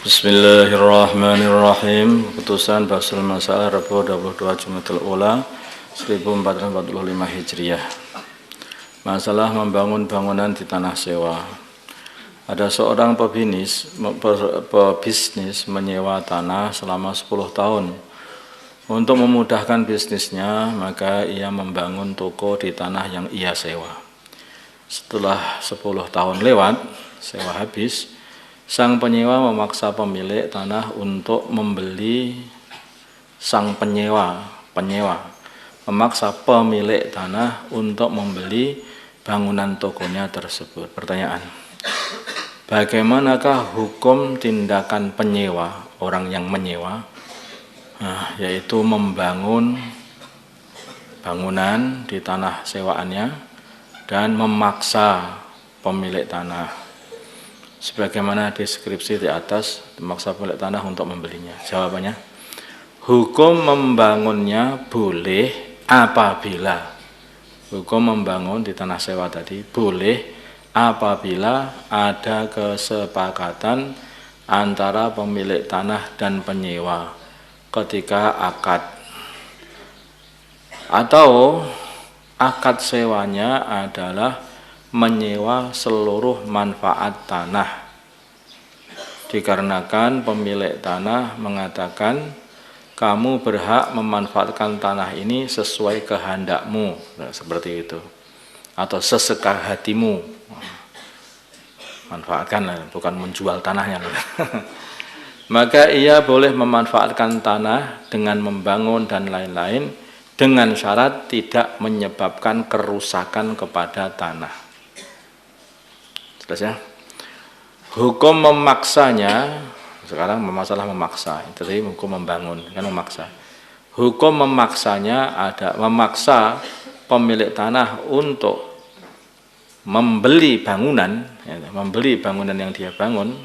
Bismillahirrahmanirrahim. Keputusan Basul Masalah Rabu 22 Jumadil Ula 1445 Hijriah. Masalah membangun bangunan di tanah sewa. Ada seorang pebisnis menyewa tanah selama 10 tahun. Untuk memudahkan bisnisnya, maka ia membangun toko di tanah yang ia sewa. Setelah 10 tahun lewat, sewa habis, sang penyewa memaksa pemilik tanah untuk membeli memaksa pemilik tanah untuk membeli bangunan tokonya tersebut. Pertanyaan, bagaimanakah hukum tindakan penyewa, orang yang menyewa, yaitu membangun bangunan di tanah sewaannya dan memaksa pemilik tanah? Sebagaimana deskripsi di atas, memaksa pemilik tanah untuk membelinya. Jawabannya, hukum membangunnya boleh apabila, hukum membangun di tanah sewa tadi boleh apabila ada kesepakatan antara pemilik tanah dan penyewa ketika akad, atau akad sewanya adalah menyewa seluruh manfaat tanah, dikarenakan pemilik tanah mengatakan kamu berhak memanfaatkan tanah ini sesuai kehendakmu, seperti itu, atau sesekar hatimu. Manfaatkan, bukan menjual tanahnya. Maka ia boleh memanfaatkan tanah dengan membangun dan lain-lain, dengan syarat tidak menyebabkan kerusakan kepada tanah. Jelas ya? Hukum memaksanya, sekarang masalah memaksa, tadi hukum membangun, kan memaksa. Hukum memaksanya ada memaksa pemilik tanah untuk membeli bangunan, membeli bangunan yang dia bangun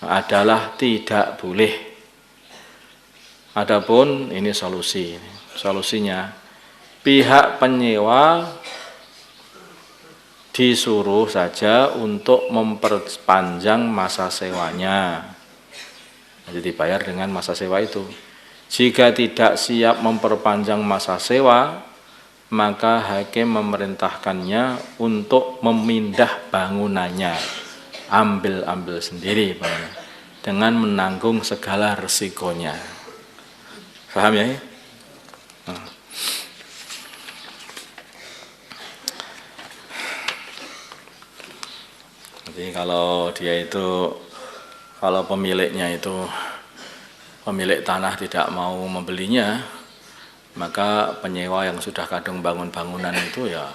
adalah tidak boleh. Adapun ini solusinya, pihak penyewa disuruh saja untuk memperpanjang masa sewanya, jadi dibayar dengan masa sewa itu. Jika tidak siap memperpanjang masa sewa, maka hakim memerintahkannya untuk memindah bangunannya, ambil sendiri dengan menanggung segala resikonya. Paham ya? Jadi kalau pemiliknya itu, pemilik tanah tidak mau membelinya, maka penyewa yang sudah kadung bangun bangunan itu ya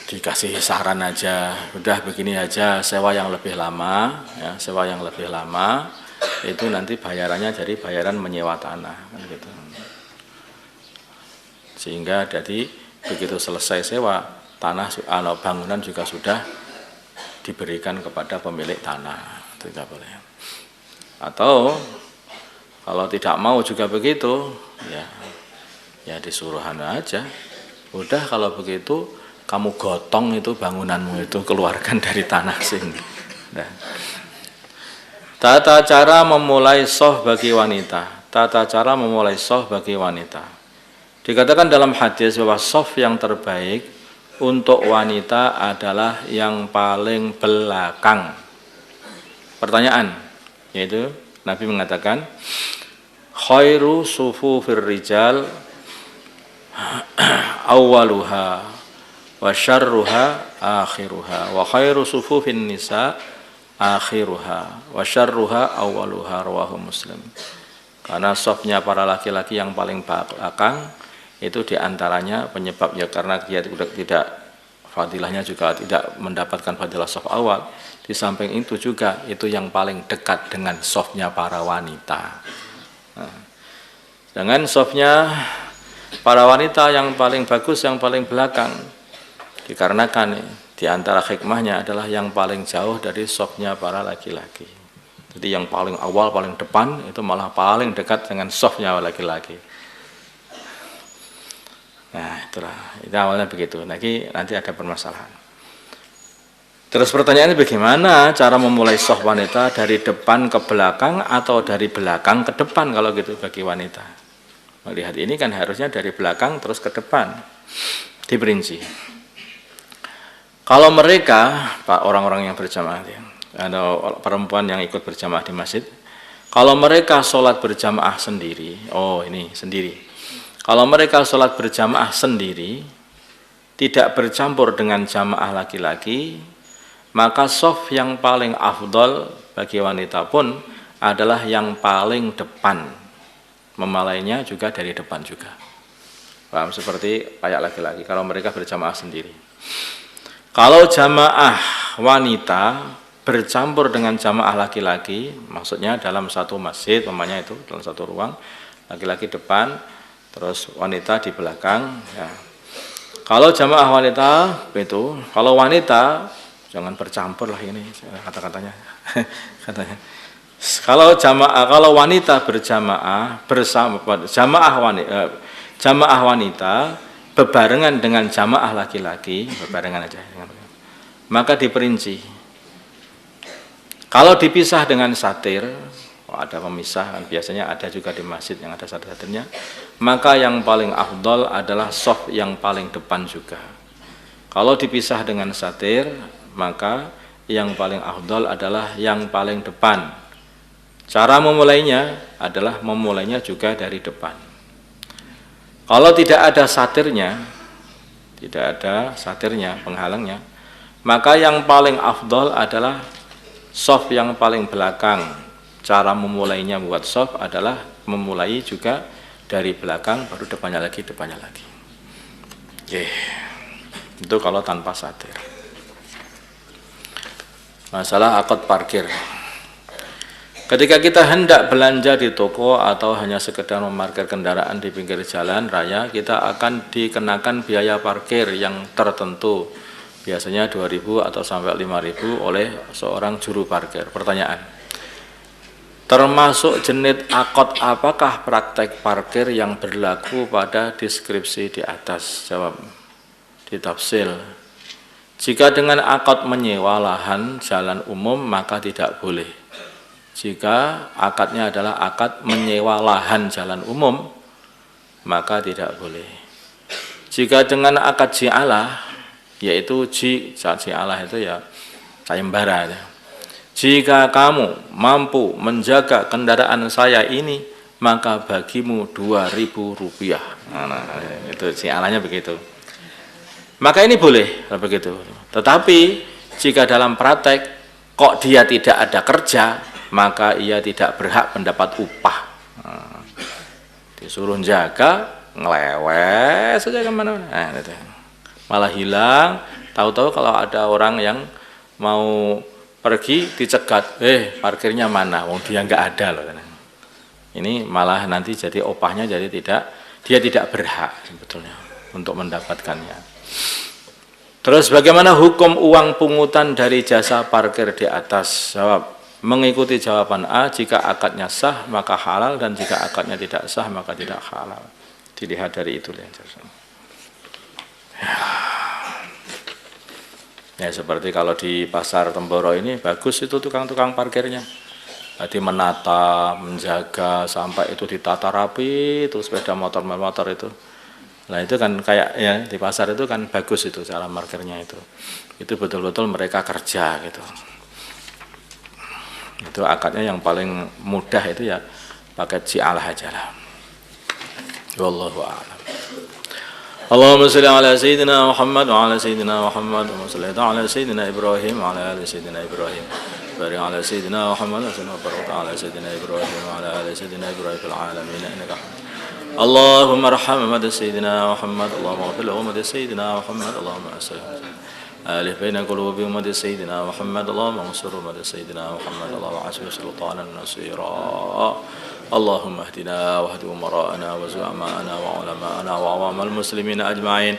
dikasih saran aja, udah begini aja, sewa yang lebih lama, ya, sewa yang lebih lama itu nanti bayarannya jadi bayaran menyewa tanah, kan gitu. Sehingga jadi begitu selesai sewa, tanah bangunan juga sudah diberikan kepada pemilik tanah, tidak boleh. Atau kalau tidak mau juga begitu, ya disuruh aja. Udah kalau begitu kamu gotong itu bangunanmu itu, keluarkan dari tanah sini. Nah. Tata cara memulai soh bagi wanita. Tata cara memulai soh bagi wanita. Dikatakan dalam hadis bahwa sof yang terbaik untuk wanita adalah yang paling belakang. Pertanyaan, yaitu Nabi mengatakan khairu sufufir rijal awwaluha wa syarruha akhiruha wa khairu sufufin nisa akhiruha wa syarruha awwaluha, rawahu Muslim. Karena safnya para laki-laki yang paling belakang itu diantaranya penyebabnya karena dia tidak fadilahnya juga tidak mendapatkan fadilah shaf awal. Di samping itu juga itu yang paling dekat dengan shafnya para wanita. Dengan shafnya para wanita yang paling bagus, yang paling belakang, dikarenakan di antara hikmahnya adalah yang paling jauh dari shafnya para laki-laki. Jadi yang paling awal, paling depan itu malah paling dekat dengan shafnya laki-laki. Nah itulah, itu awalnya begitu. Nanti ada permasalahan. Terus pertanyaannya bagaimana cara memulai soft wanita, dari depan ke belakang atau dari belakang ke depan kalau gitu bagi wanita? Melihat ini kan harusnya dari belakang terus ke depan, diperinci. Kalau mereka, Pak, orang-orang yang berjamaah, atau perempuan yang ikut berjamaah di masjid, kalau mereka sholat berjamaah sendiri, ini sendiri. Kalau mereka sholat berjamaah sendiri, tidak bercampur dengan jamaah laki-laki, maka soft yang paling afdol bagi wanita pun adalah yang paling depan. Memalainya juga dari depan juga. Paham? Seperti kayak laki-laki kalau mereka berjamaah sendiri. Kalau jamaah wanita bercampur dengan jamaah laki-laki, maksudnya dalam satu masjid, umpamanya itu dalam satu ruang, laki-laki depan, terus wanita di belakang. Ya. Kalau jamaah wanita itu, kalau wanita jangan bercampur lah ini kata-katanya. Katanya. Kalau wanita berjamaah bersama jamaah wanita bebarengan dengan jamaah laki-laki, bebarengan aja, maka diperinci. Kalau dipisah dengan satir, ada pemisah, biasanya ada juga di masjid yang ada satir-satirnya, maka yang paling afdol adalah soft yang paling depan juga. Kalau dipisah dengan satir, maka yang paling afdol adalah yang paling depan. Cara memulainya adalah memulainya juga dari depan. Kalau tidak ada satirnya, penghalangnya, maka yang paling afdol adalah soft yang paling belakang. Cara memulainya buat soft adalah memulai juga dari belakang, baru depannya lagi. Itu kalau tanpa satir. Masalah akad parkir. Ketika kita hendak belanja di toko atau hanya sekedar memarkir kendaraan di pinggir jalan raya, kita akan dikenakan biaya parkir yang tertentu. Biasanya 2.000 atau sampai 5.000 oleh seorang juru parkir. Pertanyaan, termasuk jenis akad apakah praktek parkir yang berlaku pada deskripsi di atas? Jawab, ditafsil. Jika dengan akad menyewa lahan jalan umum maka tidak boleh. Jika akadnya adalah akad menyewa lahan jalan umum maka tidak boleh. Jika dengan akad ji'alah, yaitu ji'alah itu ya sayembara. Jika kamu mampu menjaga kendaraan saya ini, maka bagimu 2.000 rupiah. Nah, itu ji'alahnya begitu. Maka ini boleh begitu. Tetapi jika dalam praktek kok dia tidak ada kerja, maka ia tidak berhak mendapat upah. Disuruh jaga, ngelewes saja kemana-mana. Malah hilang. Tahu-tahu kalau ada orang yang mau pergi dicegat, parkirnya mana? Wong dia nggak ada loh. Ini malah nanti jadi upahnya jadi dia tidak berhak sebetulnya untuk mendapatkannya. Terus bagaimana hukum uang pungutan dari jasa parkir di atas? Jawab, mengikuti jawaban A, jika akadnya sah maka halal, dan jika akadnya tidak sah maka tidak halal. Dilihat dari itu. Ya, seperti kalau di pasar Temboro ini bagus itu tukang-tukang parkirnya. Jadi menata, menjaga sampai itu ditata rapi, itu sepeda motor itu. Nah itu kan kayak ya di pasar itu kan bagus itu cara parkirnya itu betul-betul mereka kerja gitu. Itu akadnya yang paling mudah itu ya pakai ji'alah aja lah. Wallahu a'lam. Allahumma shalli ala sayyidina Muhammad wa ala sayyidina Muhammad wa salli ala sayyidina Ibrahim wa ala ali sayyidina Ibrahim. Barik ala sayyidina Muhammad wa salli ala sayyidina Ibrahim wa ala ali sayyidina Ibrahim fil alamin innaka Hamid. اللهم ارحم أمة سيدنا محمد، اللهم اغفر لأمة سيدنا محمد، اللهم ألف بين قلوب أمة سيدنا محمد، اللهم انصر أمة سيدنا محمد، اللهم عاشر سلطانا نصيرا، اللهم اهدنا واهد أمراءنا وزعماءنا وعلماءنا وعوام المسلمين أجمعين،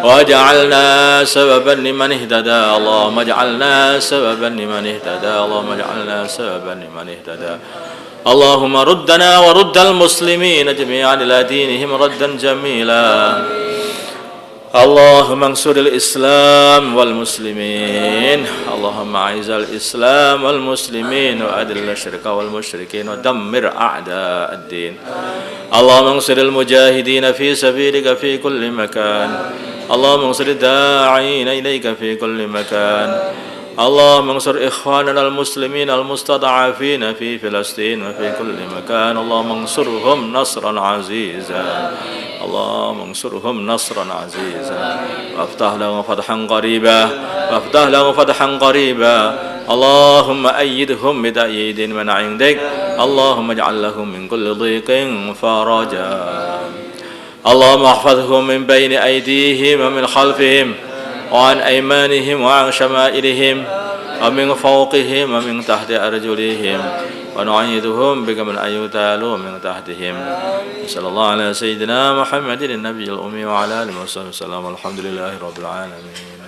واجعلنا سببا لمن اهتدى، اللهم اجعلنا سببا لمن اهتدى، اللهم اجعلنا سببا لمن اهتدى. اللهم ردنا ورد المسلمين جميعا إلى دينهم ردا جميلا. اللهم انصر الإسلام والمسلمين اللهم أعز الإسلام والمسلمين وأذل الشرك والمشركين ودمر أعداء الدين اللهم انصر المجاهدين في سبيلك في كل مكان اللهم انصر الداعين إليك في كل مكان اللهم انصر إخواننا المسلمين المستضعفين في فلسطين وفي كل مكان اللهم انصرهم نصرا عزيزا اللهم انصرهم نصرا عزيزا وافتح لهم فتحا قريبا وافتح لهم فتحا قريبا اللهم أيدهم بتأييد من عندك اللهم اجعل لهم من كل ضيق فرجا اللهم احفظهم من بين أيديهم ومن خلفهم وعن أيمانهم وعن شمائلهم ومن فوقهم ومن تحت أرجلهم ونعيدهم بك من أن يغتالوا من تحتهم صلى الله على سيدنا محمد النبي الأمي وعلى آله وصحبه وسلم الحمد لله رب العالمين.